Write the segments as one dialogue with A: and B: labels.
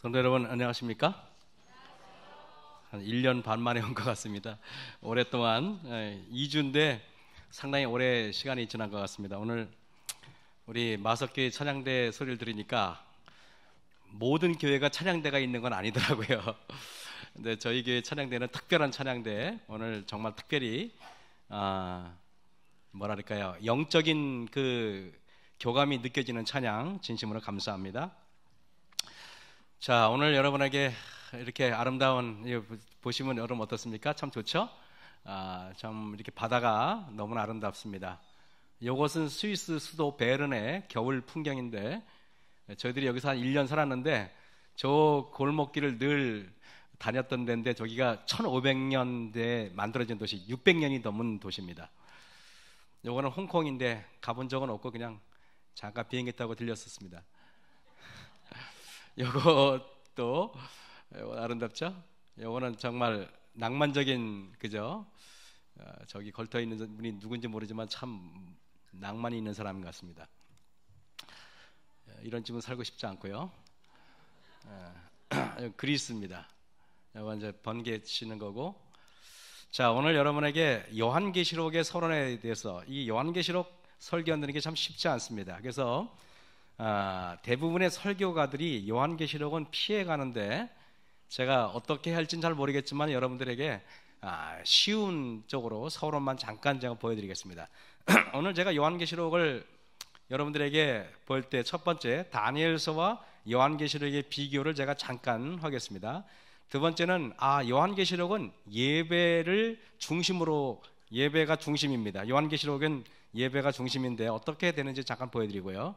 A: 성도 여러분 안녕하십니까? 한 1년 반 만에 온 것 같습니다. 오랫동안 2주인데 상당히 오래 시간이 지난 것 같습니다. 오늘 우리 마석교회 찬양대 소리를 들으니까 모든 교회가 찬양대가 있는 건 아니더라고요. 근데 저희 교회 찬양대는 특별한 찬양대, 오늘 정말 특별히 뭐랄까요, 영적인 그 교감이 느껴지는 찬양 진심으로 감사합니다. 자, 오늘 여러분에게 이렇게 아름다운, 보시면 여러분 어떻습니까? 참 좋죠? 참 이렇게 바다가 너무나 아름답습니다. 이곳은 스위스 수도 베른의 겨울 풍경인데, 저희들이 여기서 한 1년 살았는데 저 골목길을 늘 다녔던 데인데, 저기가 1500년대에 만들어진 도시, 600년이 넘은 도시입니다. 요거는 홍콩인데 가본 적은 없고 그냥 잠깐 비행기 타고 들렸었습니다. 요것도 아름답죠? 요거는 정말 낭만적인, 그죠? 저기 걸터 있는 분이 누군지 모르지만 참 낭만이 있는 사람 같습니다. 이런 집은 살고 싶지 않고요. 그리스입니다. 요건 이제 번개 치는 거고. 자, 오늘 여러분에게 요한계시록의 서론에 대해서, 이 요한계시록 설교하는 게 참 쉽지 않습니다. 그래서 대부분의 설교가들이 요한계시록은 피해가는데, 제가 어떻게 할지는 잘 모르겠지만 여러분들에게 쉬운 쪽으로 서론만 잠깐 제가 보여드리겠습니다. 오늘 제가 요한계시록을 여러분들에게 볼 때 첫 번째, 다니엘서와 요한계시록의 비교를 제가 잠깐 하겠습니다. 두 번째는 요한계시록은 예배를 중심으로, 예배가 중심입니다. 요한계시록은 예배가 중심인데 어떻게 되는지 잠깐 보여드리고요.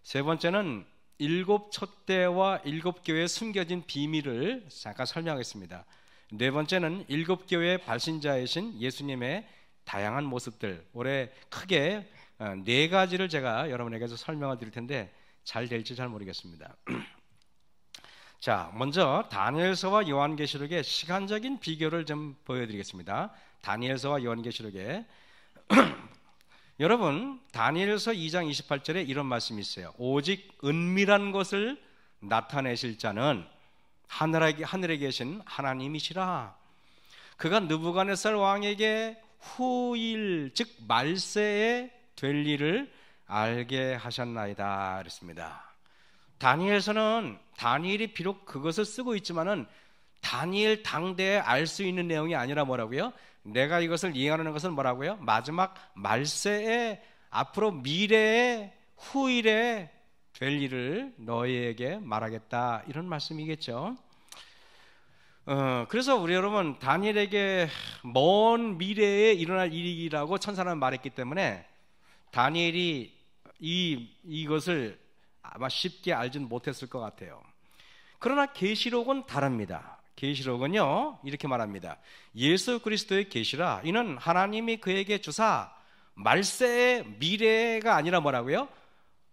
A: 세 번째는 7 촛대와 7 교회에 숨겨진 비밀을 잠깐 설명하겠습니다. 네 번째는 7 교회의 발신자이신 예수님의 다양한 모습들, 올해 크게 4가지를 제가 여러분에게서 설명을 드릴 텐데 잘 될지 잘 모르겠습니다. 자, 먼저 다니엘서와 요한계시록의 시간적인 비교를 좀 보여드리겠습니다. 다니엘서와 요한계시록의 여러분, 다니엘서 2장 28절에 이런 말씀이 있어요. 오직 은밀한 것을 나타내실 자는 하늘에 계신 하나님이시라. 그가 느부갓네살 왕에게 후일, 즉 말세에 될 일을 알게 하셨나이다 그랬습니다. 다니엘서는 다니엘이 비록 그것을 쓰고 있지만은 다니엘 당대에 알 수 있는 내용이 아니라 뭐라고요? 내가 이것을 예언하는 것은 뭐라고요? 마지막 말세에, 앞으로 미래에, 후일에 될 일을 너희에게 말하겠다, 이런 말씀이겠죠. 그래서 우리 여러분, 다니엘에게 먼 미래에 일어날 일이라고 천사는 말했기 때문에 다니엘이 이것을 아마 쉽게 알지는 못했을 것 같아요. 그러나 계시록은 다릅니다. 계시록은요, 이렇게 말합니다. 예수 그리스도의 계시라, 이는 하나님이 그에게 주사 말세의 미래가 아니라 뭐라고요?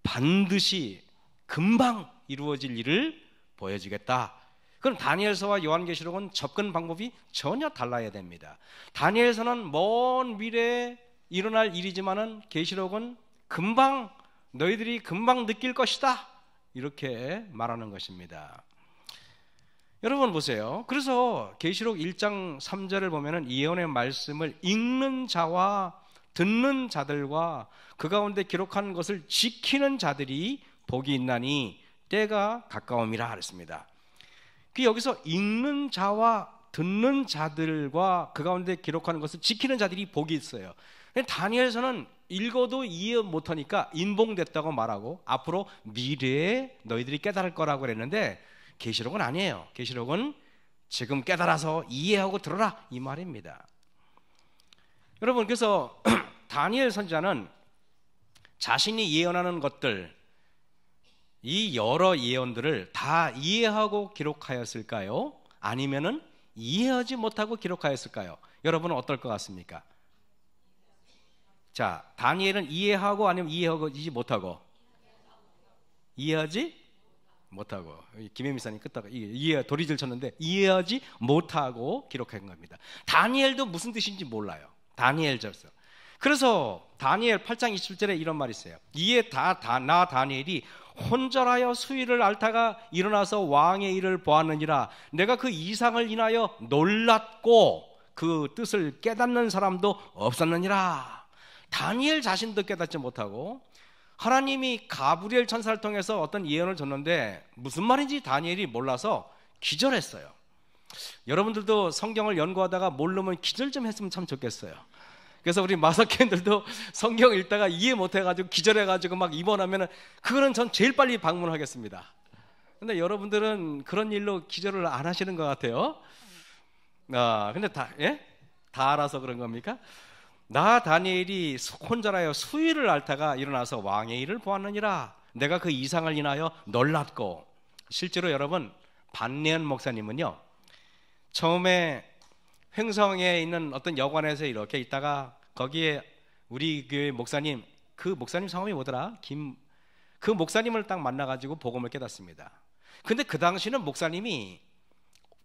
A: 반드시 금방 이루어질 일을 보여주겠다. 그럼 다니엘서와 요한계시록은 접근 방법이 전혀 달라야 됩니다. 다니엘서는 먼 미래에 일어날 일이지만은 계시록은 금방, 너희들이 금방 느낄 것이다, 이렇게 말하는 것입니다. 여러분 보세요. 그래서 계시록 1장 3절을 보면은 예언의 말씀을 읽는 자와 듣는 자들과 그 가운데 기록한 것을 지키는 자들이 복이 있나니 때가 가까움이라 그랬습니다. 그 여기서 읽는 자와 듣는 자들과 그 가운데 기록하는 것을 지키는 자들이 복이 있어요. 다니엘서는 읽어도 이해 못하니까 인봉됐다고 말하고 앞으로 미래에 너희들이 깨달을 거라고 그랬는데, 계시록은 아니에요. 계시록은 지금 깨달아서 이해하고 들어라, 이 말입니다. 여러분, 그래서 다니엘 선지자는 자신이 예언하는 것들, 이 여러 예언들을 다 이해하고 기록하였을까요? 아니면은 이해하지 못하고 기록하였을까요? 여러분은 어떨 것 같습니까? 자, 다니엘은 이해하고 아니면 이해하지 못하고? 이해하지 못하고. 김혜미사님 끄다가 이해 도리질 쳤는데 이해하지 못하고 기록한 겁니다. 다니엘도 무슨 뜻인지 몰라요. 다니엘서서. 그래서 다니엘 8장 27절에 이런 말이 있어요. 이에 나 다니엘이 혼절하여 수위를 앓다가 일어나서 왕의 일을 보았느니라. 내가 그 이상을 인하여 놀랐고 그 뜻을 깨닫는 사람도 없었느니라. 다니엘 자신도 깨닫지 못하고 하나님이 가브리엘 천사를 통해서 어떤 예언을 줬는데 무슨 말인지 다니엘이 몰라서 기절했어요. 여러분들도 성경을 연구하다가 모르면 기절 좀 했으면 참 좋겠어요. 그래서 우리 마사케인들도 성경 읽다가 이해 못해가지고 기절해가지고 막 입원하면은 그거는 전 제일 빨리 방문하겠습니다. 근데 여러분들은 그런 일로 기절을 안 하시는 것 같아요. 근데 다 알아서 그런 겁니까? 나 다니엘이 혼자라여 수위를 앓다가 일어나서 왕의 일을 보았느니라. 내가 그 이상을 인하여 놀랐고. 실제로 여러분, 반내연 목사님은요, 처음에 횡성에 있는 어떤 여관에서 이렇게 있다가 거기에 우리 교회 목사님, 그 목사님 성함이 뭐더라? 그 목사님을 딱 만나가지고 복음을 깨닫습니다. 근데 그 당시는 목사님이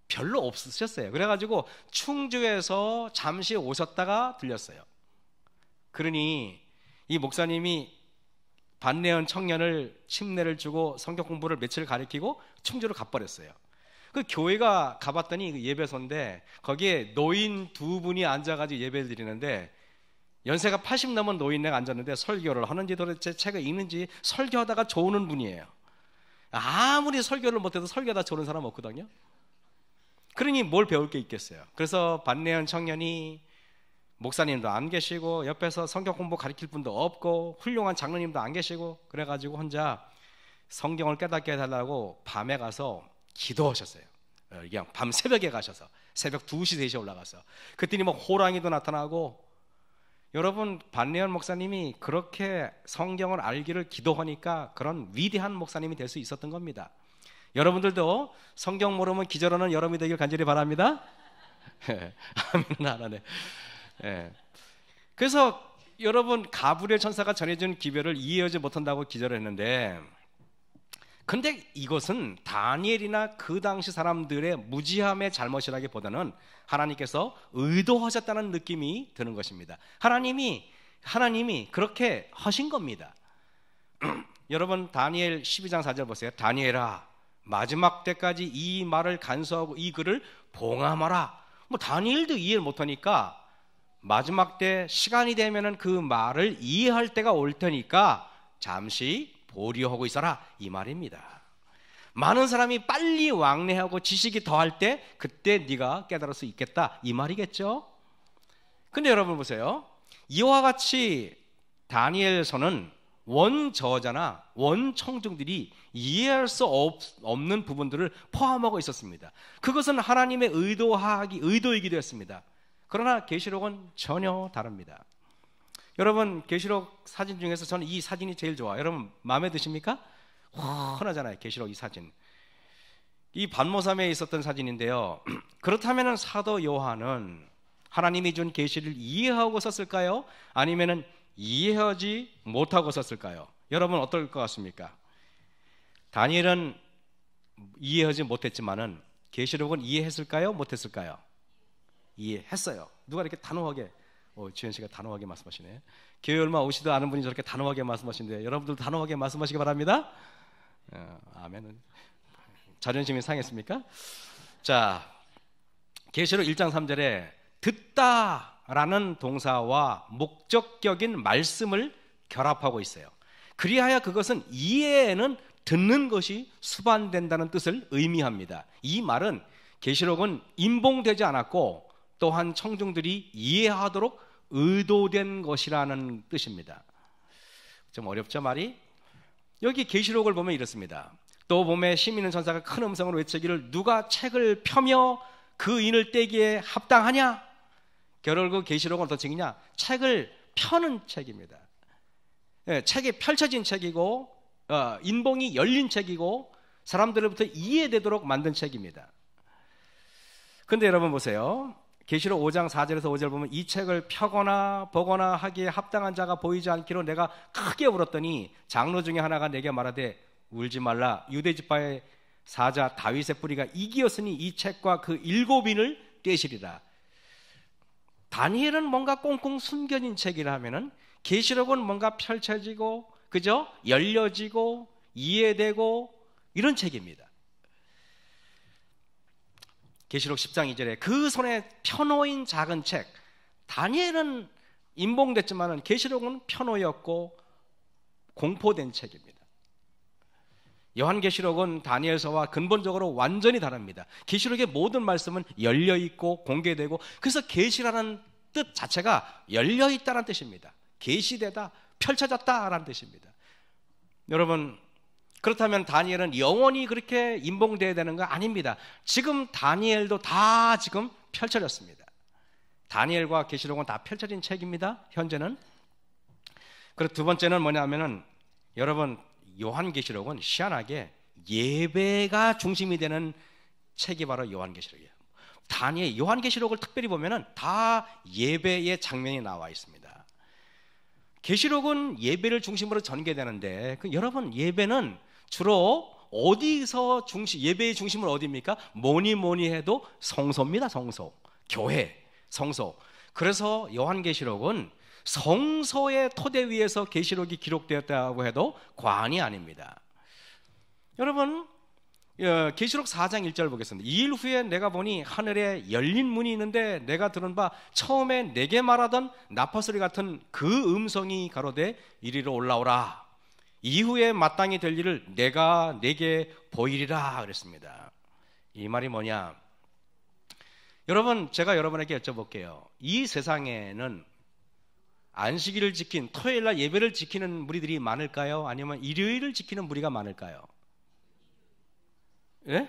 A: 별로 없으셨어요. 그래가지고 충주에서 잠시 오셨다가 들렸어요. 그러니 이 목사님이 반내연 청년을 침례를 주고 성경 공부를 며칠 가르치고 충주로 가버렸어요. 그 교회가 가봤더니 그 예배소인데 거기에 노인 두 분이 앉아가지고 예배를 드리는데 연세가 80 넘은 노인네가 앉았는데 설교를 하는지 도대체 책을 읽는지 설교하다가 좋은 분이에요. 아무리 설교를 못해도 설교하다 좋은 사람 없거든요. 그러니 뭘 배울 게 있겠어요. 그래서 반내연 청년이 목사님도 안 계시고 옆에서 성경 공부 가르칠 분도 없고 훌륭한 장로님도 안 계시고 그래가지고 혼자 성경을 깨닫게 해달라고 밤에 가서 기도하셨어요. 그냥 밤 새벽에 가셔서 새벽 2시 3시에 올라가서 그랬더니 막 호랑이도 나타나고. 여러분, 반내연 목사님이 그렇게 성경을 알기를 기도하니까 그런 위대한 목사님이 될 수 있었던 겁니다. 여러분들도 성경 모르면 기절하는 여러분이 되길 간절히 바랍니다. 아멘은 안 하네. 그래서 여러분, 가브리엘 천사가 전해준 기별을 이해하지 못한다고 기절했는데, 근데 이것은 다니엘이나 그 당시 사람들의 무지함의 잘못이라기보다는 하나님께서 의도하셨다는 느낌이 드는 것입니다. 하나님이 그렇게 하신 겁니다. 여러분, 다니엘 12장 4절 보세요. 다니엘아, 마지막 때까지 이 말을 간수하고 이 글을 봉함하라. 다니엘도 이해를 못하니까 마지막 때 시간이 되면은 그 말을 이해할 때가 올 테니까 잠시 보류하고 있어라, 이 말입니다. 많은 사람이 빨리 왕래하고 지식이 더할 때 그때 네가 깨달을 수 있겠다, 이 말이겠죠. 근데 여러분 보세요. 이와 같이 다니엘서는 원저자나 원청중들이 이해할 수 없는 부분들을 포함하고 있었습니다. 그것은 하나님의 의도이기도 했습니다. 그러나 계시록은 전혀 다릅니다. 여러분, 계시록 사진 중에서 저는 이 사진이 제일 좋아요. 여러분, 마음에 드십니까? 훤하잖아요, 계시록 이 사진. 이 반모섬에 있었던 사진인데요. 그렇다면 사도 요한은 하나님이 준 계시를 이해하고 썼을까요? 아니면 이해하지 못하고 썼을까요? 여러분, 어떨 것 같습니까? 다니엘은 이해하지 못했지만은 계시록은 이해했을까요? 못했을까요? 이해했어요. 누가 이렇게 단호하게, 지현 씨가 단호하게 말씀하시네. 교회 얼마 오시도 않은 분이 저렇게 단호하게 말씀하시는데 여러분들도 단호하게 말씀하시기 바랍니다. 아멘. 자존심이 상했습니까? 자, 계시록 1장 3절에 듣다라는 동사와 목적격인 말씀을 결합하고 있어요. 그리하여 그것은 이해에는 듣는 것이 수반된다는 뜻을 의미합니다. 이 말은 계시록은 인봉되지 않았고 또한 청중들이 이해하도록 의도된 것이라는 뜻입니다. 좀 어렵죠, 말이? 여기 계시록을 보면 이렇습니다. 또 봄에 힘 있는 천사가 큰 음성으로 외치기를 누가 책을 펴며 그 인을 떼기에 합당하냐? 결국 계시록은 어떤 책이냐? 책을 펴는 책입니다. 책이 펼쳐진 책이고 인봉이 열린 책이고 사람들로부터 이해되도록 만든 책입니다. 근데 여러분 보세요. 계시록 5장 4절에서 5절 보면 이 책을 펴거나 보거나 하기에 합당한 자가 보이지 않기로 내가 크게 울었더니 장로 중에 하나가 내게 말하되 울지 말라. 유대지파의 사자 다윗의 뿌리가 이기었으니 이 책과 그 7인을 떼시리라. 다니엘은 뭔가 꽁꽁 숨겨진 책이라 하면은 계시록은 뭔가 펼쳐지고, 그죠? 열려지고 이해되고 이런 책입니다. 계시록 10장 2절에 그 손에 펴놓인 작은 책, 다니엘은 임봉됐지만은 계시록은 펴놓였고 공포된 책입니다. 요한계시록은 다니엘서와 근본적으로 완전히 다릅니다. 계시록의 모든 말씀은 열려있고 공개되고, 그래서 계시라는 뜻 자체가 열려있다는 뜻입니다. 계시되다, 펼쳐졌다라는 뜻입니다. 여러분, 그렇다면 다니엘은 영원히 그렇게 임봉되어야 되는 거 아닙니다. 지금 다니엘도 다 지금 펼쳐졌습니다. 다니엘과 계시록은 다 펼쳐진 책입니다. 현재는. 그리고 두 번째는 뭐냐면은, 여러분, 요한계시록은 희한하게 예배가 중심이 되는 책이 바로 요한계시록이에요. 다니엘, 요한계시록을 특별히 보면은 다 예배의 장면이 나와 있습니다. 계시록은 예배를 중심으로 전개되는데, 여러분, 예배는 주로 어디서 예배의 중심은 어디입니까? 뭐니 해도 성소입니다. 성소, 교회, 성소. 그래서 요한계시록은 성소의 토대 위에서 계시록이 기록되었다고 해도 과언이 아닙니다. 여러분, 계시록 4장 1절 보겠습니다. 2일 후에 내가 보니 하늘에 열린 문이 있는데 내가 들은 바 처음에 내게 말하던 나팔소리 같은 그 음성이 가로되 이리로 올라오라. 이후에 마땅히 될 일을 내가 내게 보이리라 그랬습니다. 이 말이 뭐냐? 여러분, 제가 여러분에게 여쭤볼게요. 이 세상에는 안식일을 지킨, 토요일날 예배를 지키는 무리들이 많을까요? 아니면 일요일을 지키는 무리가 많을까요? 예?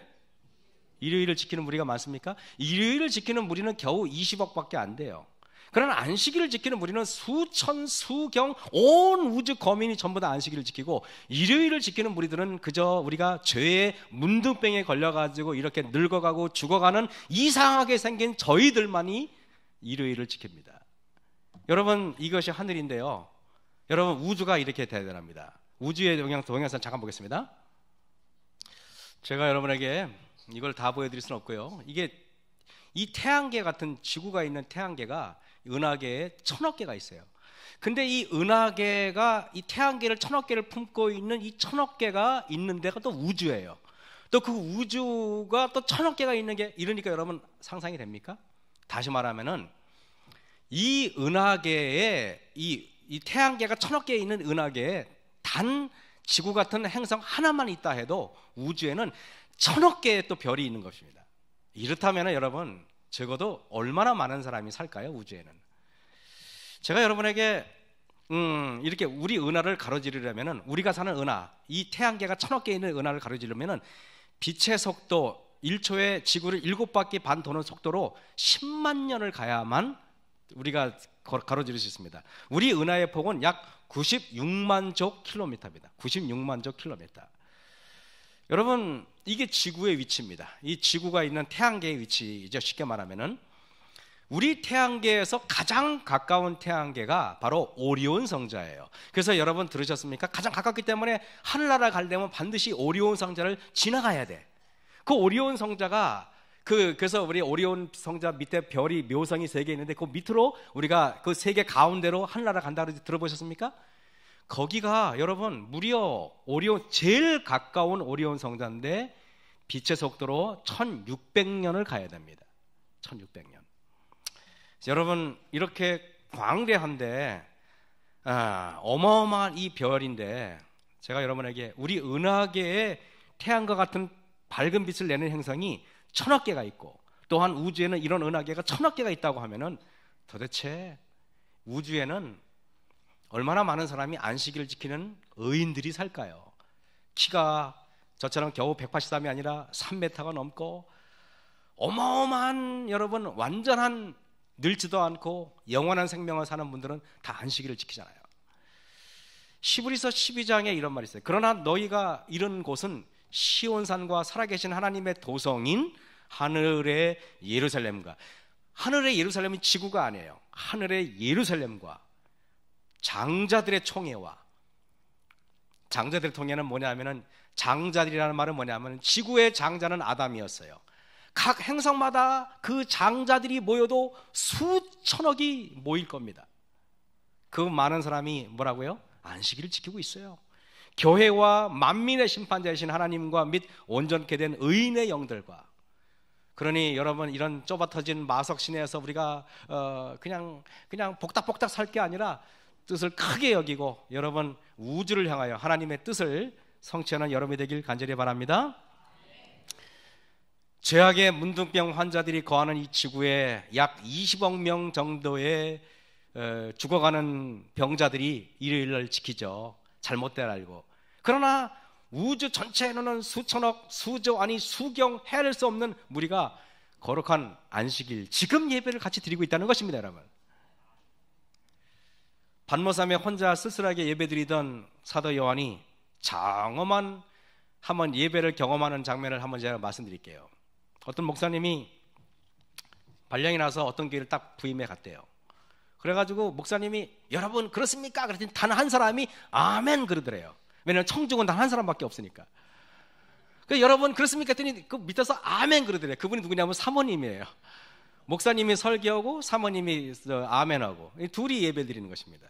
A: 일요일을 지키는 무리가 많습니까? 일요일을 지키는 무리는 겨우 20억밖에 안 돼요. 그러나 안식일을 지키는 무리는 수천, 수경, 온 우주 거민이 전부 다 안식일을 지키고, 일요일을 지키는 무리들은 그저 우리가 죄의 문둥병에 걸려가지고 이렇게 늙어가고 죽어가는 이상하게 생긴 저희들만이 일요일을 지킵니다. 여러분, 이것이 하늘인데요, 여러분, 우주가 이렇게 대단합니다. 우주의 동영상 잠깐 보겠습니다. 제가 여러분에게 이걸 다 보여드릴 수는 없고요. 이게 이 태양계 같은 지구가 있는 태양계가 은하계에 1000억 개가 있어요. 근데 이 은하계가 이 태양계를 1000억 개를 품고 있는 이 1000억 개가 있는 데가 또 우주예요. 또 그 우주가 또 1000억 개가 있는 게, 이러니까 여러분 상상이 됩니까? 다시 말하면은 이 은하계에 이 태양계가 1000억 개 있는 은하계에 단 지구 같은 행성 하나만 있다 해도 우주에는 1000억 개의 또 별이 있는 것입니다. 이렇다면 여러분, 적어도 얼마나 많은 사람이 살까요? 우주에는. 제가 여러분에게 이렇게 우리 은하를 가로지르려면은, 우리가 사는 은하, 이 태양계가 1000억 개 있는 은하를 가로지르면은 빛의 속도 1초에 지구를 7바퀴 반 도는 속도로 10만 년을 가야만 우리가 가로지를 수 있습니다. 우리 은하의 폭은 약 96만 조 킬로미터입니다. 96만 조 킬로미터. 여러분, 이게 지구의 위치입니다. 이 지구가 있는 태양계의 위치이죠. 쉽게 말하면은 우리 태양계에서 가장 가까운 태양계가 바로 오리온 성자예요. 그래서 여러분 들으셨습니까? 가장 가깝기 때문에 하늘나라 가려면 반드시 오리온 성자를 지나가야 돼. 그 오리온 성자가 그래서 우리 오리온 성자 밑에 별이 묘성이 3개 있는데, 그 밑으로 우리가 그 3개 가운데로 하늘나라 간다고 들어보셨습니까? 거기가 여러분 무려 오리온, 제일 가까운 오리온 성자인데 빛의 속도로 1600년을 가야 됩니다. 1600년. 여러분, 이렇게 광대한데 어마어마한 이 별인데, 제가 여러분에게 우리 은하계에 태양과 같은 밝은 빛을 내는 행성이 1000억 개가 있고, 또한 우주에는 이런 은하계가 1000억 개가 있다고 하면은 도대체 우주에는 얼마나 많은 사람이 안식일을 지키는 의인들이 살까요? 키가 저처럼 겨우 183이 아니라 3m가 넘고, 어마어마한, 여러분, 완전한, 늙지도 않고 영원한 생명을 사는 분들은 다 안식일을 지키잖아요. 히브리서 12장에 이런 말이 있어요. 그러나 너희가 이런 곳은 시온산과 살아계신 하나님의 도성인 하늘의 예루살렘과, 하늘의 예루살렘이 지구가 아니에요. 하늘의 예루살렘과 장자들의 총회와, 장자들의 총회는 뭐냐면은, 장자들이라는 말은 뭐냐면 지구의 장자는 아담이었어요. 각 행성마다 그 장자들이 모여도 수천억이 모일 겁니다. 그 많은 사람이 뭐라고요? 안식일을 지키고 있어요. 교회와 만민의 심판자이신 하나님과 및 온전케 된 의인의 영들과. 그러니 여러분, 이런 좁아터진 마석 시내에서 우리가 그냥 복닥복닥 살 게 아니라 뜻을 크게 여기고 여러분 우주를 향하여 하나님의 뜻을 성취하는 여러분이 되길 간절히 바랍니다. 죄악의 문둥병 환자들이 거하는 이 지구에 약 20억 명 정도의 죽어가는 병자들이 일요일날 지키죠. 잘못된 알고. 그러나 우주 전체에는 수천억, 수조 아니 수경 헤아릴 수 없는 무리가 거룩한 안식일 지금 예배를 같이 드리고 있다는 것입니다. 여러분, 반모섬에 혼자 쓸쓸하게 예배드리던 사도 요한이 장엄한 한번 예배를 경험하는 장면을 한번 제가 말씀드릴게요. 어떤 목사님이 발령이 나서 어떤 교회를 딱 부임해 갔대요. 그래가지고 목사님이 여러분 그렇습니까? 그랬더니 단 한 사람이 아멘 그러더래요. 왜냐하면 청중은 단 한 사람밖에 없으니까. 그래서 여러분 그렇습니까? 했더니 그 밑에서 아멘 그러더래요. 그분이 누구냐면 사모님이에요. 목사님이 설교하고 사모님이 아멘하고 둘이 예배 드리는 것입니다.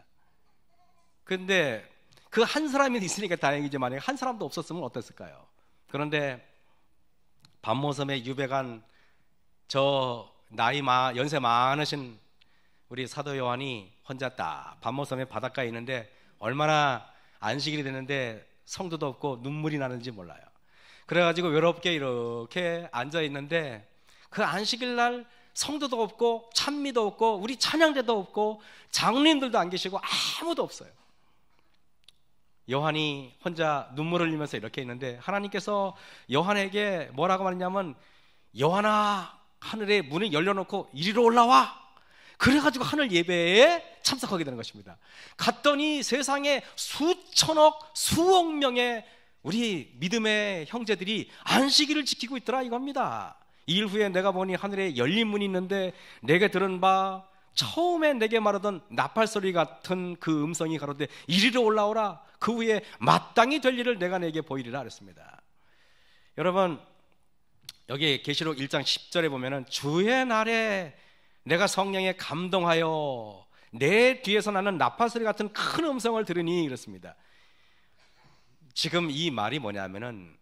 A: 근데 그 한 사람이 있으니까 다행이지 만약에 한 사람도 없었으면 어땠을까요? 그런데 반모섬에 유배간 저 연세 많으신 우리 사도 요한이 혼자 딱 반모섬의 바닷가에 있는데 얼마나 안식일이 됐는데 성도도 없고 눈물이 나는지 몰라요. 그래가지고 외롭게 이렇게 앉아 있는데 그 안식일 날 성도도 없고 찬미도 없고 우리 찬양대도 없고 장로님들도 안 계시고 아무도 없어요. 요한이 혼자 눈물을 흘리면서 이렇게 있는데 하나님께서 요한에게 뭐라고 말했냐면 요한아 하늘의 문을 열려놓고 이리로 올라와. 그래가지고 하늘 예배에 참석하게 되는 것입니다. 갔더니 세상에 수천억 수억 명의 우리 믿음의 형제들이 안식일을 지키고 있더라 이겁니다. 2일 후에 내가 보니 하늘에 열린 문이 있는데 내게 들은 바 처음에 내게 말하던 나팔소리 같은 그 음성이 가로되 이리로 올라오라. 그 후에 마땅히 될 일을 내가 내게 보이리라 그랬습니다. 여러분 여기 계시록 1장 10절에 보면은 주의 날에 내가 성령에 감동하여 내 뒤에서 나는 나팔소리 같은 큰 음성을 들으니 그렇습니다. 지금 이 말이 뭐냐면은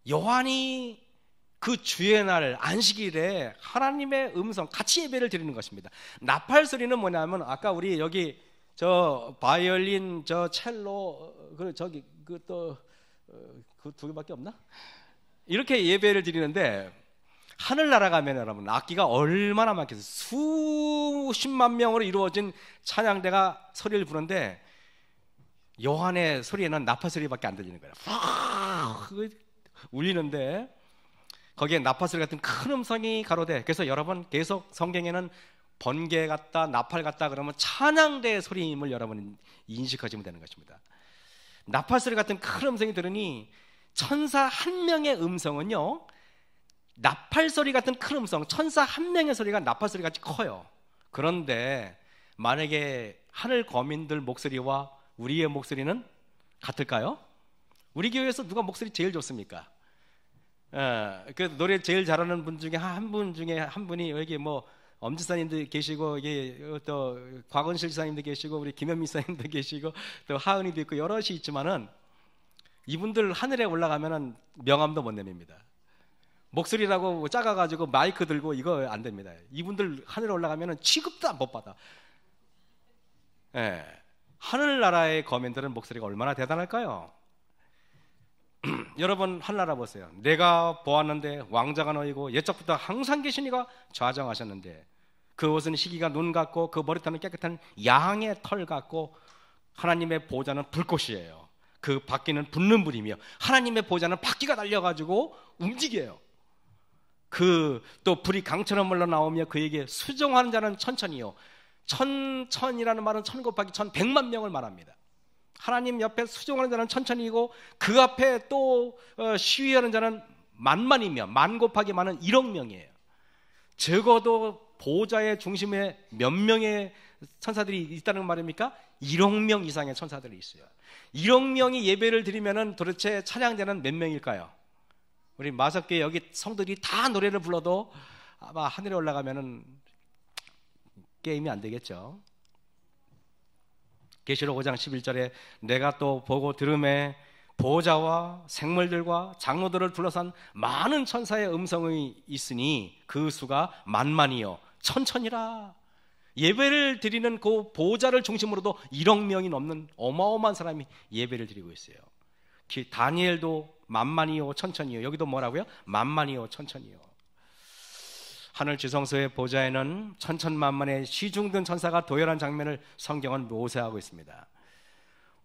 A: 요한이 그 주의 날 안식일에 하나님의 음성 같이 예배를 드리는 것입니다. 나팔소리는 뭐냐면 아까 우리 여기 저 바이올린 저 첼로 그 저기 그 또 그 두 개밖에 없나? 이렇게 예배를 드리는데 하늘나라 가면 여러분 악기가 얼마나 많겠어요. 수십만 명으로 이루어진 찬양대가 소리를 부르는데 요한의 소리에는 나팔소리밖에 안 들리는 거예요. 울리는데 거기에 나팔소리 같은 큰 음성이 가로되 그래서 여러분 계속 성경에는 번개 같다 나팔 같다 그러면 찬양대의 소리임을 여러분 인식하시면 되는 것입니다. 나팔소리 같은 큰 음성이 들으니 천사 한 명의 음성은요 나팔소리 같은 큰 음성 천사 한 명의 소리가 나팔소리 같이 커요. 그런데 만약에 하늘 거민들 목소리와 우리의 목소리는 같을까요? 우리 교회에서 누가 목소리 제일 좋습니까? 그 노래 제일 잘하는 분 중에 한 분이 여기 뭐 엄지사님도 계시고 여기 또 곽원실 지사님도 계시고 우리 김현미 지사님도 계시고 또 하은이도 있고 여럿이 있지만은 이분들 하늘에 올라가면은 명함도 못 내밉니다. 목소리라고 작아가지고 마이크 들고 이거 안 됩니다. 이분들 하늘에 올라가면은 취급도 못 받아. 예. 하늘나라의 거민들은 목소리가 얼마나 대단할까요? 여러분 하늘나라 보세요. 내가 보았는데 왕자가 너희고 옛적부터 항상 계시니가 좌정하셨는데 그 옷은 시기가 눈 같고 그 머리털은 깨끗한 양의 털 같고 하나님의 보좌는 불꽃이에요. 그 바퀴는 붙는 불이며 하나님의 보좌는 바퀴가 달려가지고 움직여요. 그 또 불이 강처럼 흘러나오며 그에게 수종하는 자는 천천히요. 천천이라는 말은 천 곱하기 천 100만 명을 말합니다. 하나님 옆에 수종하는 자는 천천히고 그 앞에 또 시위하는 자는 만만이며 만 곱하기 만은 1억 명이에요. 적어도 보좌의 중심에 몇 명의 천사들이 있다는 말입니까? 1억 명 이상의 천사들이 있어요. 1억 명이 예배를 드리면은 도대체 찬양자는 몇 명일까요? 우리 마석교회 여기 성도들이 다 노래를 불러도 아마 하늘에 올라가면은 게임이 안 되겠죠. 계시록 5장 11절에 내가 또 보고 들음에 보호자와 생물들과 장로들을 둘러싼 많은 천사의 음성이 있으니 그 수가 만만이요 천천이라. 예배를 드리는 그 보호자를 중심으로도 1억 명이 넘는 어마어마한 사람이 예배를 드리고 있어요. 다니엘도 만만이요 천천이요. 여기도 뭐라고요? 만만이요 천천이요. 하늘 지성소의 보좌에는 천천만만의 시중든 천사가 도열한 장면을 성경은 묘사하고 있습니다.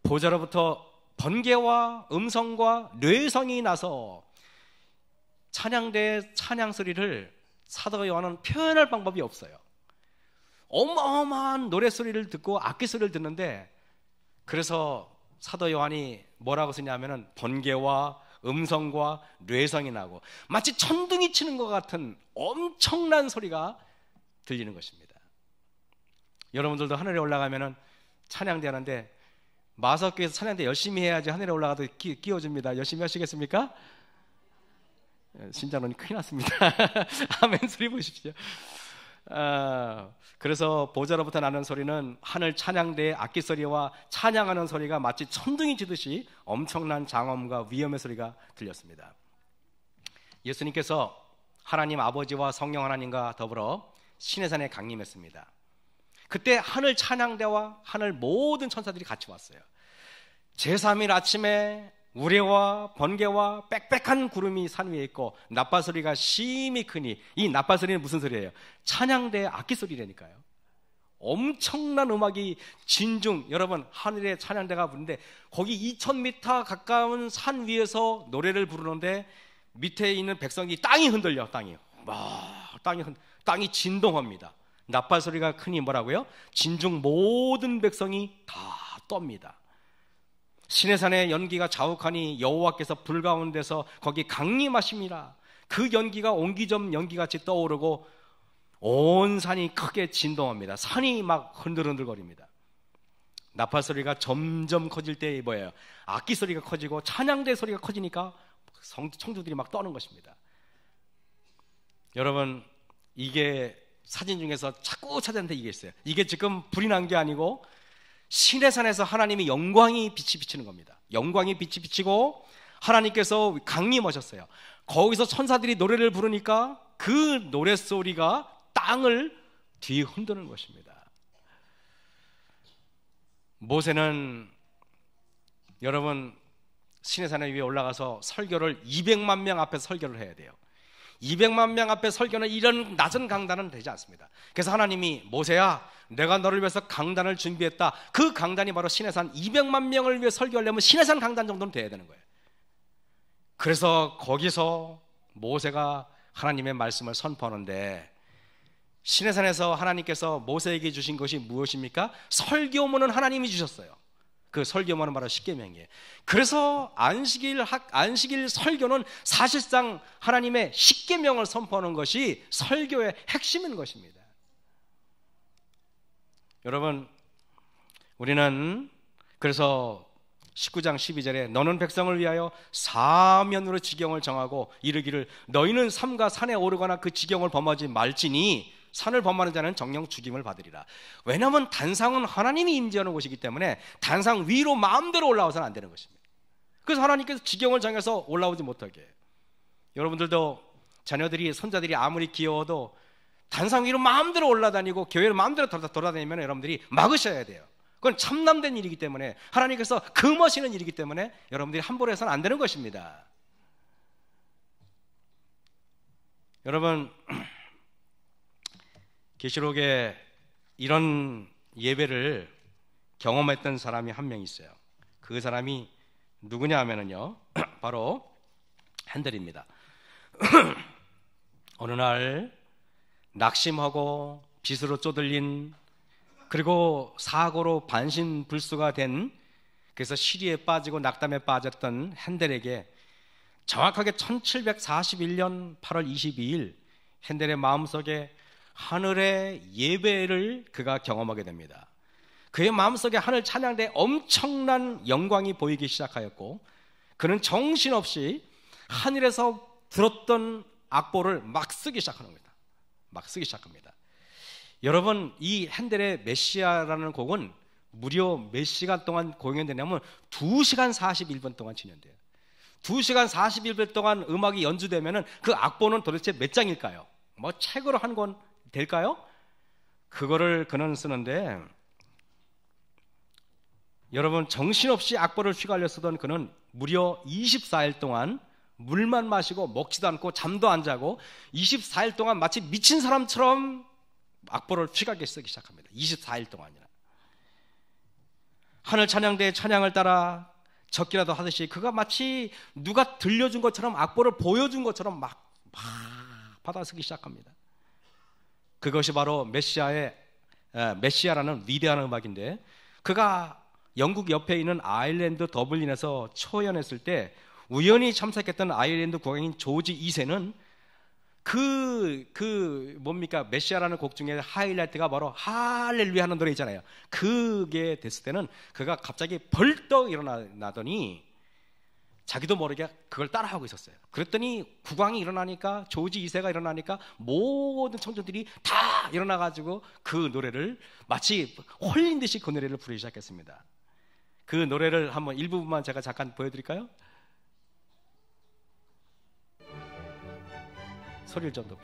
A: 보좌로부터 번개와 음성과 뇌성이 나서 찬양대의 찬양 소리를 사도 요한은 표현할 방법이 없어요. 어마어마한 노래소리를 듣고 악기소리를 듣는데, 그래서 사도 요한이 뭐라고 쓰냐면은 번개와 음성과 뇌성이 나고 마치 천둥이 치는 것 같은 엄청난 소리가 들리는 것입니다. 여러분들도 하늘에 올라가면은 찬양대 하는데, 마석교에서 찬양대 열심히 해야지 하늘에 올라가도 끼워줍니다. 열심히 하시겠습니까? 신자론이 큰일 났습니다. 아멘 소리 보십시오. 그래서 보좌로부터 나는 소리는 하늘 찬양대의 악기 소리와 찬양하는 소리가 마치 천둥이 치듯이 엄청난 장엄과 위엄의 소리가 들렸습니다. 예수님께서 하나님 아버지와 성령 하나님과 더불어 시내산에 강림했습니다. 그때 하늘 찬양대와 하늘 모든 천사들이 같이 왔어요. 제3일 아침에 우레와 번개와 빽빽한 구름이 산 위에 있고 나팔소리가 심히 크니, 이 나팔소리는 무슨 소리예요? 찬양대의 악기 소리라니까요. 엄청난 음악이 진중, 여러분 하늘에 찬양대가 부르는데 거기 2000m 가까운 산 위에서 노래를 부르는데 밑에 있는 백성이 땅이 흔들려. 땅이 진동합니다. 나팔소리가 크니 뭐라고요? 진중 모든 백성이 다 떱니다. 시내산의 연기가 자욱하니 여호와께서 불 가운데서 거기 강림하심이라. 그 연기가 옹기점 연기같이 떠오르고 온 산이 크게 진동합니다. 산이 막 흔들흔들거립니다. 나팔소리가 점점 커질 때 뭐예요? 악기 소리가 커지고 찬양대 소리가 커지니까 청중들이 막 떠는 것입니다. 여러분, 이게 사진 중에서 자꾸 찾았는데 이게 있어요. 이게 지금 불이 난 게 아니고 시내산에서 하나님의 영광이 빛이 비치는 겁니다. 영광이 빛이 비치고 하나님께서 강림하셨어요. 거기서 천사들이 노래를 부르니까 그 노랫소리가 땅을 뒤흔드는 것입니다. 모세는 여러분 시내산 위에 올라가서 설교를 200만 명 앞에 설교를 해야 돼요. 200만 명 앞에 설교는 이런 낮은 강단은 되지 않습니다. 그래서 하나님이 모세야, 내가 너를 위해서 강단을 준비했다. 그 강단이 바로 시내산 200만 명을 위해 설교하려면 시내산 강단 정도는 돼야 되는 거예요. 그래서 거기서 모세가 하나님의 말씀을 선포하는데, 시내산에서 하나님께서 모세에게 주신 것이 무엇입니까? 설교문은 하나님이 주셨어요. 그 설교문은 바로 십계명이에요. 그래서 안식일 설교는 사실상 하나님의 십계명을 선포하는 것이 설교의 핵심인 것입니다. 여러분, 우리는 그래서 19장 12절에 너는 백성을 위하여 사면으로 지경을 정하고 이르기를 너희는 삼가 산에 오르거나 그 지경을 범하지 말지니 산을 범하는 자는 정령 죽임을 받으리라. 왜냐하면 단상은 하나님이 임재하는 곳이기 때문에 단상 위로 마음대로 올라와서는 안 되는 것입니다. 그래서 하나님께서 지경을 정해서 올라오지 못하게 해요. 여러분들도 자녀들이, 손자들이 아무리 귀여워도 단상 위로 마음대로 올라다니고 교회를 마음대로 돌아다니면 여러분들이 막으셔야 돼요. 그건 참남된 일이기 때문에, 하나님께서 금하시는 일이기 때문에 여러분들이 함부로 해서는 안 되는 것입니다. 여러분, 계시록에 이런 예배를 경험했던 사람이 한 명 있어요. 그 사람이 누구냐 하면은요, 바로 핸델입니다. 어느 날 낙심하고 빚으로 쪼들린, 그리고 사고로 반신불수가 된, 그래서 시리에 빠지고 낙담에 빠졌던 핸델에게 정확하게 1741년 8월 22일 핸델의 마음속에 하늘의 예배를 그가 경험하게 됩니다. 그의 마음속에 하늘 찬양대에 엄청난 영광이 보이기 시작하였고, 그는 정신없이 하늘에서 들었던 악보를 막 쓰기 시작하는 겁니다. 막 쓰기 시작합니다. 여러분, 이 핸델의 메시아라는 곡은 무려 몇 시간 동안 공연되냐면 2시간 41분 동안 진연돼요. 2시간 41분 동안 음악이 연주되면은 그 악보는 도대체 몇 장일까요? 뭐 책으로 한 권 될까요? 그거를 그는 쓰는데, 여러분, 정신없이 악보를 휘갈려 쓰던 그는 무려 24일 동안 물만 마시고 먹지도 않고 잠도 안 자고 24일 동안 마치 미친 사람처럼 악보를 휘갈게 쓰기 시작합니다. 24일 동안이나. 하늘 찬양대의 찬양을 따라 적기라도 하듯이 그가 마치 누가 들려준 것처럼 악보를 보여준 것처럼 막 받아쓰기 시작합니다. 그것이 바로 메시아라는 위대한 음악인데, 그가 영국 옆에 있는 아일랜드 더블린에서 초연했을 때 우연히 참석했던 아일랜드 국왕인 조지 2세는 메시아라는 곡 중에 하이라이트가 바로 할렐루야 하는 노래 있잖아요. 그게 됐을 때는 그가 갑자기 벌떡 일어나더니 자기도 모르게 그걸 따라하고 있었어요. 그랬더니 국왕이 일어나니까, 조지 2세가 일어나니까 모든 청중들이 다 일어나가지고 그 노래를 마치 홀린 듯이 그 노래를 부르기 시작했습니다. 그 노래를 한번 일부분만 제가 잠깐 보여드릴까요? 소리를 좀 더.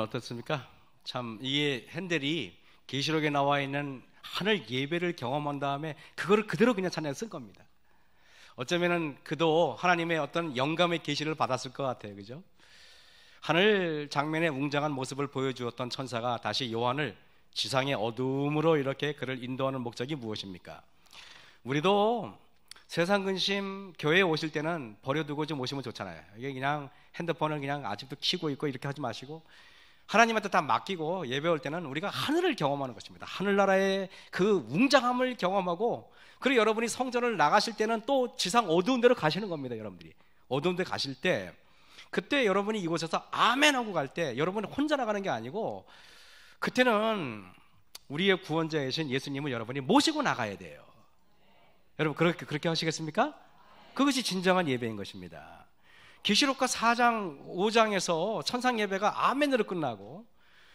A: 어떻습니까? 참 이게 핸델이 계시록에 나와 있는 하늘 예배를 경험한 다음에 그거를 그대로 그냥 찬양에 쓴 겁니다. 어쩌면은 그도 하나님의 어떤 영감의 계시를 받았을 것 같아요. 그죠? 하늘 장면의 웅장한 모습을 보여주었던 천사가 다시 요한을 지상의 어둠으로 이렇게 그를 인도하는 목적이 무엇입니까? 우리도 세상 근심 교회에 오실 때는 버려두고 좀 오시면 좋잖아요. 이게 그냥 핸드폰을 그냥 아직도 켜고 있고 이렇게 하지 마시고 하나님한테 다 맡기고 예배 올 때는 우리가 하늘을 경험하는 것입니다. 하늘나라의 그 웅장함을 경험하고, 그리고 여러분이 성전을 나가실 때는 또 지상 어두운 데로 가시는 겁니다. 여러분들이 어두운 데 가실 때, 그때 여러분이 이곳에서 아멘 하고 갈 때 여러분이 혼자 나가는 게 아니고, 그때는 우리의 구원자이신 예수님을 여러분이 모시고 나가야 돼요. 여러분 그렇게 하시겠습니까? 그것이 진정한 예배인 것입니다. 계시록과 4장 5장에서 천상 예배가 아멘으로 끝나고,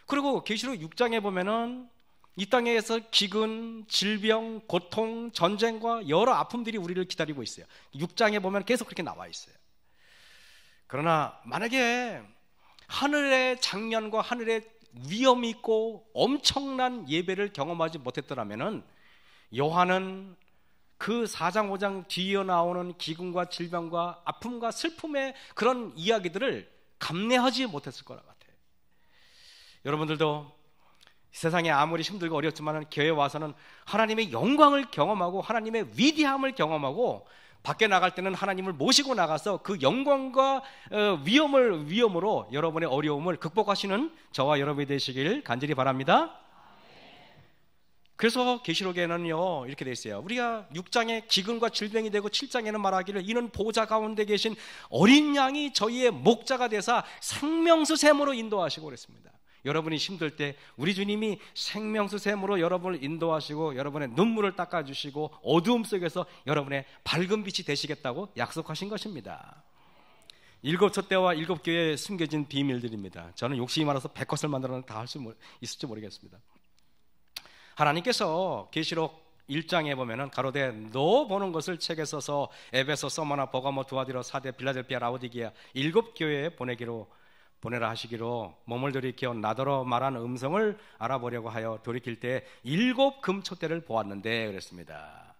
A: 그리고 계시록 6장에 보면은 이 땅에서 기근, 질병, 고통, 전쟁과 여러 아픔들이 우리를 기다리고 있어요. 6장에 보면 계속 그렇게 나와 있어요. 그러나 만약에 하늘의 장면과 하늘의 위엄이 있고 엄청난 예배를 경험하지 못했더라면은 요한은 그 4장 5장 뒤에 나오는 기근과 질병과 아픔과 슬픔의 그런 이야기들을 감내하지 못했을 거라 같아요. 여러분들도 세상에 아무리 힘들고 어렵지만 교회에 와서는 하나님의 영광을 경험하고 하나님의 위대함을 경험하고, 밖에 나갈 때는 하나님을 모시고 나가서 그 영광과 위엄으로 여러분의 어려움을 극복하시는 저와 여러분이 되시길 간절히 바랍니다. 그래서 계시록에는요 이렇게 되어 있어요. 우리가 6장에 기근과 질병이 되고 7장에는 말하기를 이는 보좌 가운데 계신 어린 양이 저희의 목자가 되사 생명수 샘으로 인도하시고 그랬습니다. 여러분이 힘들 때 우리 주님이 생명수 샘으로 여러분을 인도하시고 여러분의 눈물을 닦아주시고 어두움 속에서 여러분의 밝은 빛이 되시겠다고 약속하신 것입니다. 7 촛대와 7 교회에 숨겨진 비밀들입니다. 저는 욕심이 많아서 100컷을 만들어는 다 할 수 있을지 모르겠습니다. 하나님께서 계시록 1장에 보면은 가로되 너 보는 것을 책에 써서 에베소, 서머나, 버가모, 두아디로, 사대, 빌라델피아, 라오디게아 7 교회에 보내라 하시기로 몸을 돌이켜 나더러 말한 음성을 알아보려고 하여 돌이킬 때 7 금촛대를 보았는데 그랬습니다.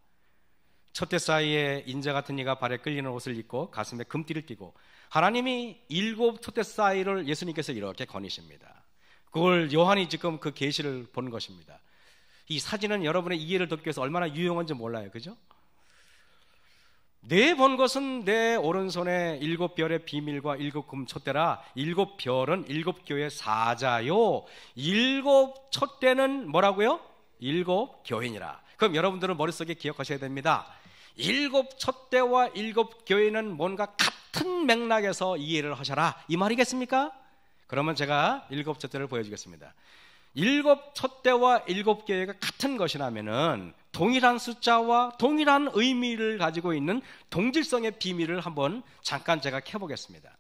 A: 촛대 사이에 인자 같은 이가 발에 끌리는 옷을 입고 가슴에 금띠를 띠고, 하나님이 7 촛대 사이를 예수님께서 이렇게 거니십니다. 그걸 요한이 지금 그 계시를 본 것입니다. 이 사진은 여러분의 이해를 돕기 위해서 얼마나 유용한지 몰라요. 그죠? 내 본 것은 내 오른손에 7 별의 비밀과 7 금촛대라. 7 별은 7 교회 사자요 7 촛대는 뭐라고요? 7 교회니라. 그럼 여러분들은 머릿속에 기억하셔야 됩니다. 7 촛대와 7 교회는 뭔가 같은 맥락에서 이해를 하셔라, 이 말이겠습니까? 그러면 제가 7 촛대를 보여주겠습니다. 7 촛대와 7 교회가 같은 것이라면은 동일한 숫자와 동일한 의미를 가지고 있는 동질성의 비밀을 한번 잠깐 제가 켜보겠습니다.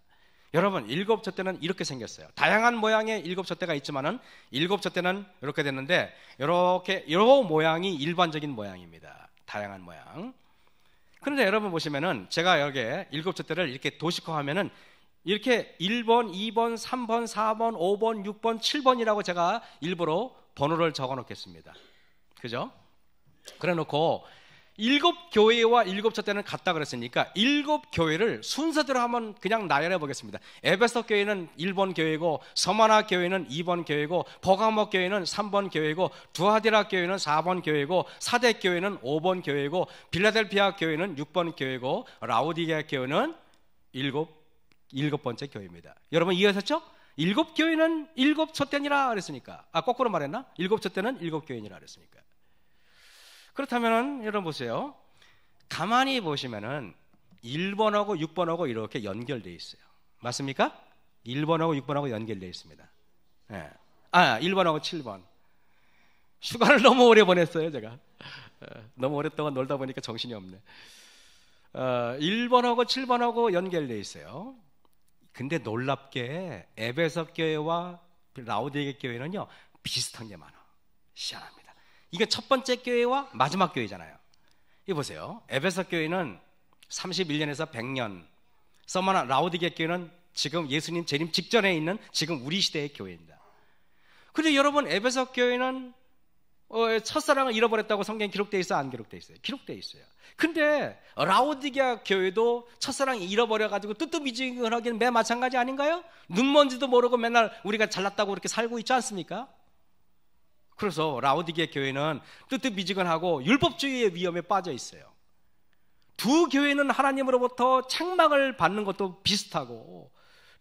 A: 여러분, 7 촛대는 이렇게 생겼어요. 다양한 모양의 7 촛대가 있지만은 7 촛대는 이렇게 됐는데, 이 모양이 일반적인 모양입니다. 다양한 모양. 그런데 여러분 보시면은 제가 여기에 7 촛대를 이렇게 도식화하면은 이렇게 1번, 2번, 3번, 4번, 5번, 6번, 7번이라고 제가 일부러 번호를 적어 놓겠습니다. 그죠? 그래 놓고 7 교회와 7 촛대는 같다 그랬으니까 7 교회를 순서대로 한번 그냥 나열해 보겠습니다. 에베소 교회는 1번 교회고, 서마나 교회는 2번 교회고, 버가모 교회는 3번 교회고, 두아디라 교회는 4번 교회고, 사대 교회는 5번 교회고, 빌라델피아 교회는 6번 교회고, 라오디게아 교회는 7번째 교회입니다. 여러분 이해하셨죠? 7 교회는 7 촛대니라 그랬으니까. 거꾸로 말했나? 7 촛대는 7 교회니라 그랬으니까. 그렇다면 여러분 보세요. 가만히 보시면은 1번하고 6번하고 이렇게 연결되어 있어요. 맞습니까? 1번하고 6번하고 연결되어 있습니다. 네. 1번하고 7번. 휴가를 너무 오래 보냈어요, 제가. 너무 오랫동안 놀다 보니까 정신이 없네. 1번하고 7번하고 연결되어 있어요. 근데 놀랍게 에베소 교회와 라오디게 교회는요 비슷한 게 많아. 희한합니다. 이게 첫 번째 교회와 마지막 교회잖아요. 이거 보세요. 에베소 교회는 31년에서 100년, 서머나 라오디게 교회는 지금 예수님 재림 직전에 있는 지금 우리 시대의 교회입니다. 그런데 여러분 에베소 교회는 첫사랑을 잃어버렸다고 성경에 기록되어 있어요? 안 기록되어 있어요? 기록되어 있어요. 근데 라오디게아 교회도 첫사랑이 잃어버려가지고 뜨뜻미지근하기는 매 마찬가지 아닌가요? 눈먼지도 모르고 맨날 우리가 잘났다고 그렇게 살고 있지 않습니까? 그래서 라오디게아 교회는 뜨뜻미지근하고 율법주의의 위험에 빠져 있어요. 두 교회는 하나님으로부터 책망을 받는 것도 비슷하고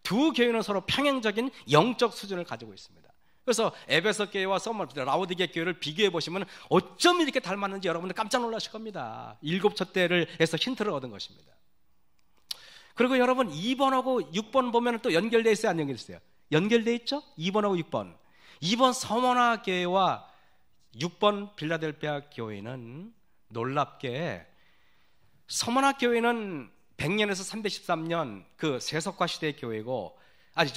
A: 두 교회는 서로 평행적인 영적 수준을 가지고 있습니다. 그래서 에베소 교회와 라오디게아 교회를 비교해 보시면 어쩜 이렇게 닮았는지 여러분들 깜짝 놀라실 겁니다. 7촛대를 해서 힌트를 얻은 것입니다. 그리고 여러분 2번하고 6번 보면 또 연결되어 있어요? 안 연결되어 있어요? 연결되어 있죠? 2번하고 6번. 2번 서머나 교회와 6번 빌라델피아 교회는 놀랍게 서머나 교회는 100년에서 313년 그 세속화 시대의 교회고, 아니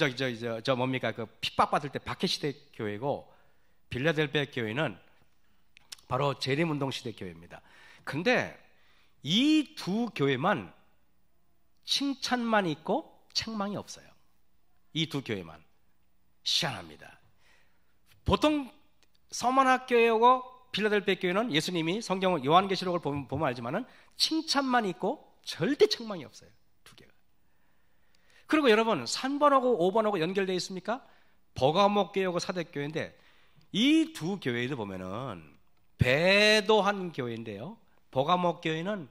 A: 뭡니까 그 핍박받을 때 박해 시대 교회고, 빌라델피아 교회는 바로 재림운동 시대 교회입니다. 근데 이 두 교회만 칭찬만 있고 책망이 없어요. 이 두 교회만. 희한합니다. 보통 서머나 교회하고 빌라델피아 교회는 예수님이 성경 요한계시록을 보면 알지만은 칭찬만 있고 절대 책망이 없어요. 두 개가. 그리고 여러분 3번하고 5번하고 연결되어 있습니까? 버가모 교회하고 사대 교회인데 이 두 교회를 보면은 배도한 교회인데요. 버가모 교회는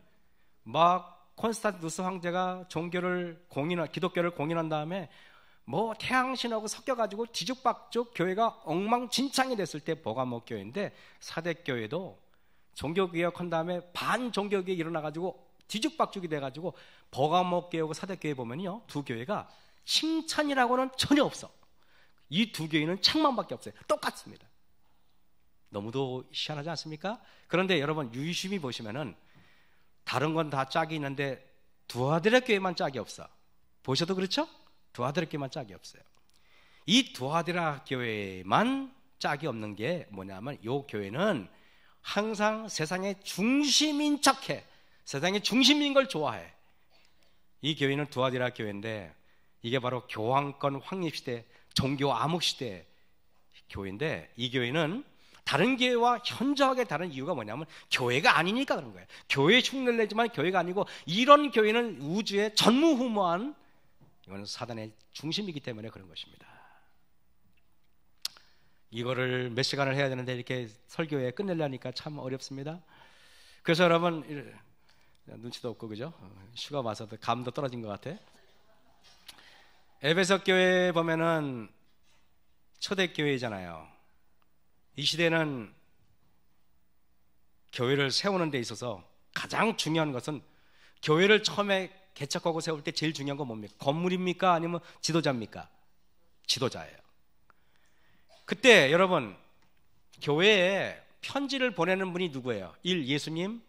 A: 막 콘스탄티누스 황제가 기독교를 공인한 다음에 뭐 태양신하고 섞여가지고 뒤죽박죽 교회가 엉망진창이 됐을 때 버가모 교회인데, 사대 교회도 종교개혁한 다음에 반종교개혁이 일어나가지고 뒤죽박죽이 돼가지고 버가모 교회하고 사대 교회 보면요, 두 교회가 칭찬이라고는 전혀 없어. 이 두 교회는 책망밖에 없어요. 똑같습니다. 너무도 희한하지 않습니까? 그런데 여러분 유심히 보시면은 다른 건 다 짝이 있는데 두아드라 교회만 짝이 없어. 보셔도 그렇죠? 두아드라 교회만 짝이 없어요. 이 두아드라 교회만 짝이 없는 게 뭐냐면, 이 교회는 항상 세상의 중심인 척해. 세상의 중심인 걸 좋아해. 이 교회는 두아드라 교회인데 이게 바로 교황권 확립시대, 종교 암흑시대 교회인데, 이 교회는 다른 교회와 현저하게 다른 이유가 뭐냐면 교회가 아니니까 그런 거예요. 교회 흉내를 내지만 교회가 아니고, 이런 교회는 우주의 전무후무한, 이거는 사단의 중심이기 때문에 그런 것입니다. 이거를 몇 시간을 해야 되는데 이렇게 설교에 끝내려니까 참 어렵습니다. 그래서 여러분 눈치도 없고 그죠? 휴가 와서 감도 떨어진 것 같아. 에베소 교회 보면은 초대교회잖아요. 이 시대는 교회를 세우는 데 있어서 가장 중요한 것은, 교회를 처음에 개척하고 세울 때 제일 중요한 건 뭡니까? 건물입니까? 아니면 지도자입니까? 지도자예요. 그때 여러분 교회에 편지를 보내는 분이 누구예요? 1. 예수님,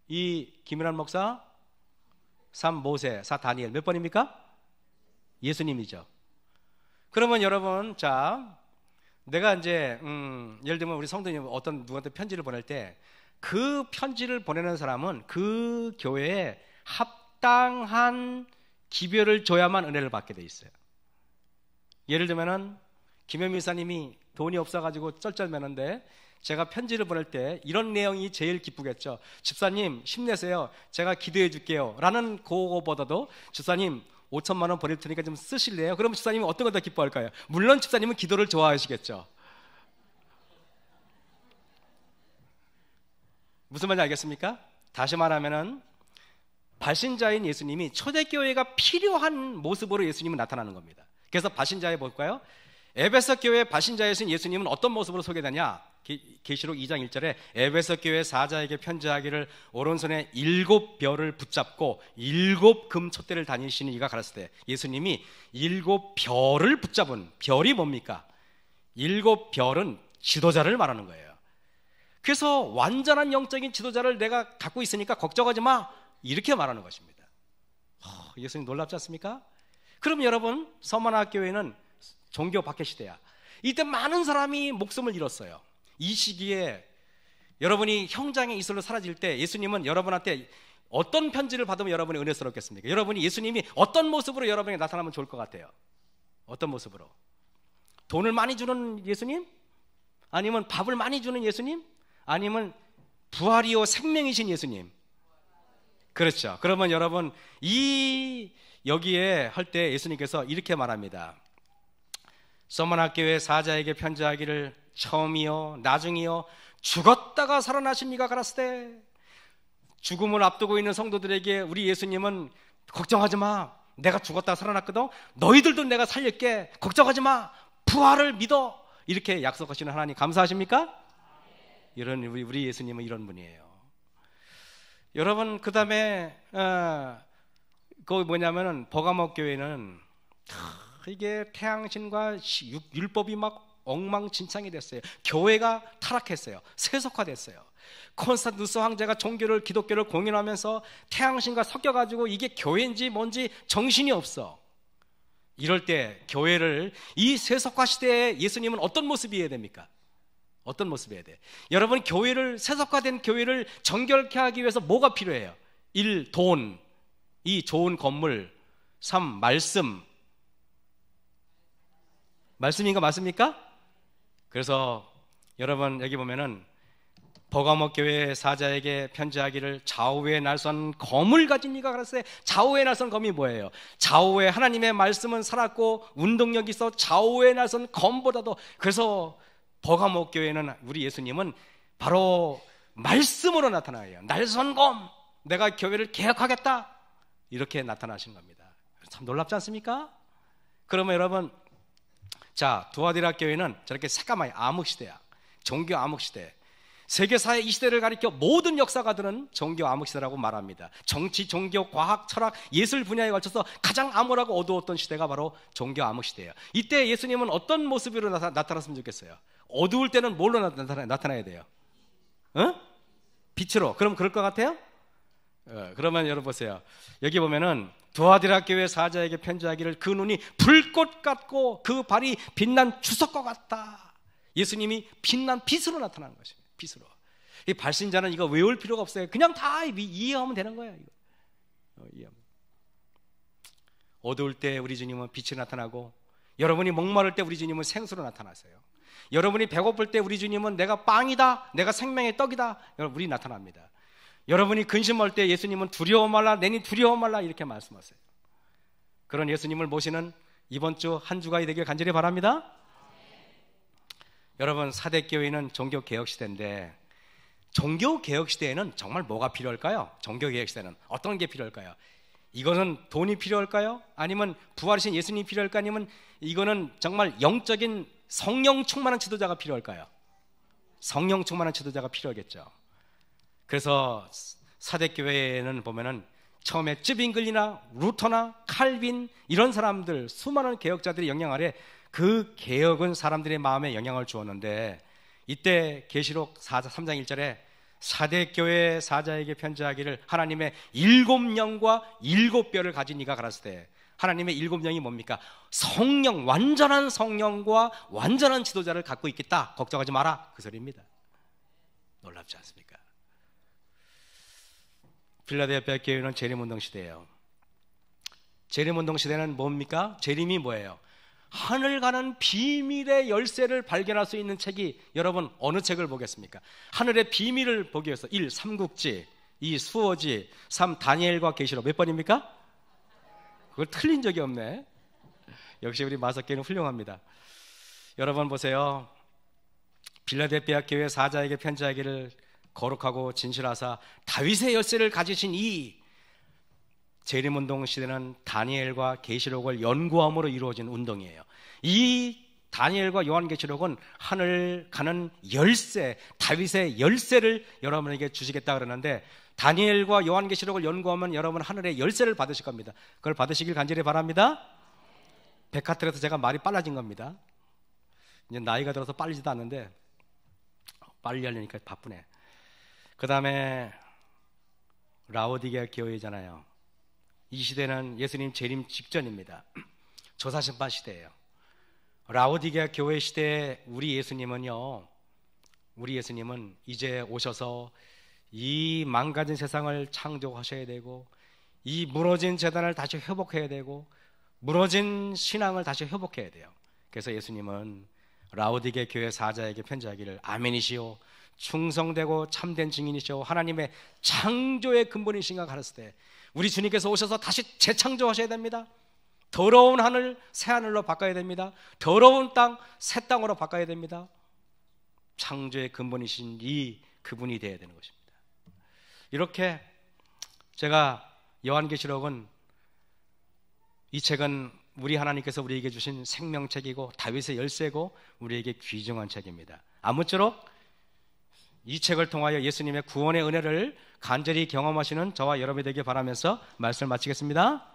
A: 2. 김일환 목사, 3. 모세, 4. 다니엘. 몇 번입니까? 예수님이죠. 그러면 여러분, 자, 내가 이제 예를 들면 우리 성도님 어떤 누구한테 편지를 보낼 때 그 편지를 보내는 사람은 그 교회에 합당한 기별을 줘야만 은혜를 받게 돼 있어요. 예를 들면은 김현미 목사님이 돈이 없어가지고 쩔쩔매는데 제가 편지를 보낼 때 이런 내용이 제일 기쁘겠죠. 집사님 힘내세요. 제가 기도해 줄게요. 라는 그거보다도 집사님 5천만 원 보낼 테니까 좀 쓰실래요? 그러면 집사님은 어떤 걸 더 기뻐할까요? 물론 집사님은 기도를 좋아하시겠죠. 무슨 말인지 알겠습니까? 다시 말하면은 발신자인 예수님이 초대교회가 필요한 모습으로 예수님은 나타나는 겁니다. 그래서 발신자에 볼까요? 에베소 교회 발신자이신 예수님은 어떤 모습으로 소개되냐? 계시록 2장 1절에 에베소 교회 사자에게 편지하기를 오른손에 7별을 붙잡고 7금 촛대를 다니시는 이가 가르쳤을 때, 예수님이 7별을 붙잡은, 별이 뭡니까? 7별은 지도자를 말하는 거예요. 그래서 완전한 영적인 지도자를 내가 갖고 있으니까 걱정하지 마, 이렇게 말하는 것입니다. 예수님 놀랍지 않습니까? 그럼 여러분 서머나 교회는 종교 박해 시대야. 이때 많은 사람이 목숨을 잃었어요. 이 시기에 여러분이 형장의 이슬로 사라질 때 예수님은 여러분한테 어떤 편지를 받으면 여러분이 은혜스럽겠습니까? 여러분이 예수님이 어떤 모습으로 여러분에게 나타나면 좋을 것 같아요? 어떤 모습으로? 돈을 많이 주는 예수님? 아니면 밥을 많이 주는 예수님? 아니면 부활이요 생명이신 예수님? 그렇죠. 그러면 여러분 여기에 할 때 예수님께서 이렇게 말합니다. 서머나교회 사자에게 편지하기를 처음이요 나중이요 죽었다가 살아나신 이가 가라스 때, 죽음을 앞두고 있는 성도들에게 우리 예수님은 걱정하지 마, 내가 죽었다가 살아났거든, 너희들도 내가 살릴게, 걱정하지 마, 부활을 믿어, 이렇게 약속하시는 하나님 감사하십니까? 이런 우리 예수님은 이런 분이에요. 여러분, 그 다음에 그 뭐냐면은 버가모 교회는 이게 태양신과 율법이 막 엉망진창이 됐어요. 교회가 타락했어요. 세속화됐어요. 콘스탄티누스 황제가 기독교를 공인하면서 태양신과 섞여가지고 이게 교회인지 뭔지 정신이 없어. 이럴 때 교회를, 이 세속화 시대에 예수님은 어떤 모습이어야 됩니까? 어떤 모습이어야 돼? 여러분, 세속화된 교회를 정결케 하기 위해서 뭐가 필요해요? 1. 돈, 2. 좋은 건물, 3. 말씀인가 맞습니까? 그래서 여러분, 여기 보면은 버가모 교회 사자에게 편지하기를 좌우에 날선 검을 가진 이가 가라사대. 좌우에 날선 검이 뭐예요? 좌우에 하나님의 말씀은 살았고 운동력이 있어 좌우에 날선 검보다도. 그래서 버가모 교회는, 우리 예수님은 바로 말씀으로 나타나요. 날선 검, 내가 교회를 개혁하겠다, 이렇게 나타나신 겁니다. 참 놀랍지 않습니까? 그러면 여러분, 자, 두아디라 교회는 저렇게 새까맣게 암흑시대야. 종교 암흑시대. 세계사의 이 시대를 가리켜 모든 역사가들은 종교 암흑시대라고 말합니다. 정치, 종교, 과학, 철학, 예술 분야에 걸쳐서 가장 암울하고 어두웠던 시대가 바로 종교 암흑시대예요. 이때 예수님은 어떤 모습으로 나타났으면 좋겠어요? 어두울 때는 뭘로 나타나야 돼요? 빛으로. 그럼 그럴 것 같아요? 그러면 여러분 보세요. 여기 보면은 두아디라 교회 사자에게 편지하기를 그 눈이 불꽃 같고 그 발이 빛난 주석과 같다. 예수님이 빛난 빛으로 나타나는 것입니다. 빛으로. 이 발신자는 이거 외울 필요가 없어요. 그냥 다 이해하면 되는 거예요. 어두울 때 우리 주님은 빛이 나타나고, 여러분이 목마를 때 우리 주님은 생수로 나타나세요. 여러분이 배고플 때 우리 주님은 내가 빵이다, 내가 생명의 떡이다, 우리 나타납니다. 여러분이 근심할 때 예수님은 두려워 말라, 내니 두려워 말라, 이렇게 말씀하세요. 그런 예수님을 모시는 이번 주 한 주가 되길 간절히 바랍니다. 여러분, 사대교회는 종교개혁시대인데, 종교개혁시대에는 정말 뭐가 필요할까요? 종교개혁시대는 어떤 게 필요할까요? 이거는 돈이 필요할까요? 아니면 부활이신 예수님이 필요할까요? 아니면 이거는 정말 영적인 성령 충만한 지도자가 필요할까요? 성령 충만한 지도자가 필요하겠죠. 그래서 사대교회에는 보면은 처음에 쯔빙글리나 루터나 칼빈, 이런 사람들, 수많은 개혁자들의 영향 아래 그 개혁은 사람들의 마음에 영향을 주었는데, 이때 계시록 3장 1절에 사대교회 사자에게 편지하기를 하나님의 7영과 7뼈를 가진 이가 가라사대. 하나님의 7영이 뭡니까? 성령, 완전한 성령과 완전한 지도자를 갖고 있겠다, 걱정하지 마라, 그 소리입니다. 놀랍지 않습니까? 필라델피아 교회는 재림운동 시대예요. 재림운동 시대는 뭡니까? 재림이 뭐예요? 하늘 가는 비밀의 열쇠를 발견할 수 있는 책이, 여러분 어느 책을 보겠습니까? 하늘의 비밀을 보기 위해서 1. 삼국지, 2. 수어지, 3. 다니엘과 계시록. 몇 번입니까? 그걸 틀린 적이 없네. 역시 우리 마석교회는 훌륭합니다. 여러분 보세요. 필라델피아 교회 사자에게 편지하기를 거룩하고 진실하사 다윗의 열쇠를 가지신 이 재림운동 시대는 다니엘과 계시록을 연구함으로 이루어진 운동이에요. 이 다니엘과 요한계시록은 하늘 가는 열쇠, 다윗의 열쇠를 여러분에게 주시겠다 그러는데, 다니엘과 요한계시록을 연구하면 여러분 하늘의 열쇠를 받으실 겁니다. 그걸 받으시길 간절히 바랍니다. 백화점에서 제가 말이 빨라진 겁니다. 이제 나이가 들어서 빨리지도 않는데 빨리 하려니까 바쁘네. 그 다음에 라오디게아 교회잖아요. 이 시대는 예수님 재림 직전입니다. 조사심판 시대예요. 라오디게아 교회 시대에 우리 예수님은 이제 오셔서 이 망가진 세상을 창조하셔야 되고, 이 무너진 재단을 다시 회복해야 되고, 무너진 신앙을 다시 회복해야 돼요. 그래서 예수님은 라오디게 교회 사자에게 편지하기를 아멘이시오 충성되고 참된 증인이시오 하나님의 창조의 근본이신가 가르칠 때 우리 주님께서 오셔서 다시 재창조하셔야 됩니다. 더러운 하늘 새 하늘로 바꿔야 됩니다. 더러운 땅 새 땅으로 바꿔야 됩니다. 창조의 근본이신 이 그분이 되어야 되는 것입니다. 이렇게 제가 요한계시록은 이 책은 우리 하나님께서 우리에게 주신 생명책이고 다윗의 열쇠고 우리에게 귀중한 책입니다. 아무쪼록 이 책을 통하여 예수님의 구원의 은혜를 간절히 경험하시는 저와 여러분이 되길 바라면서 말씀을 마치겠습니다.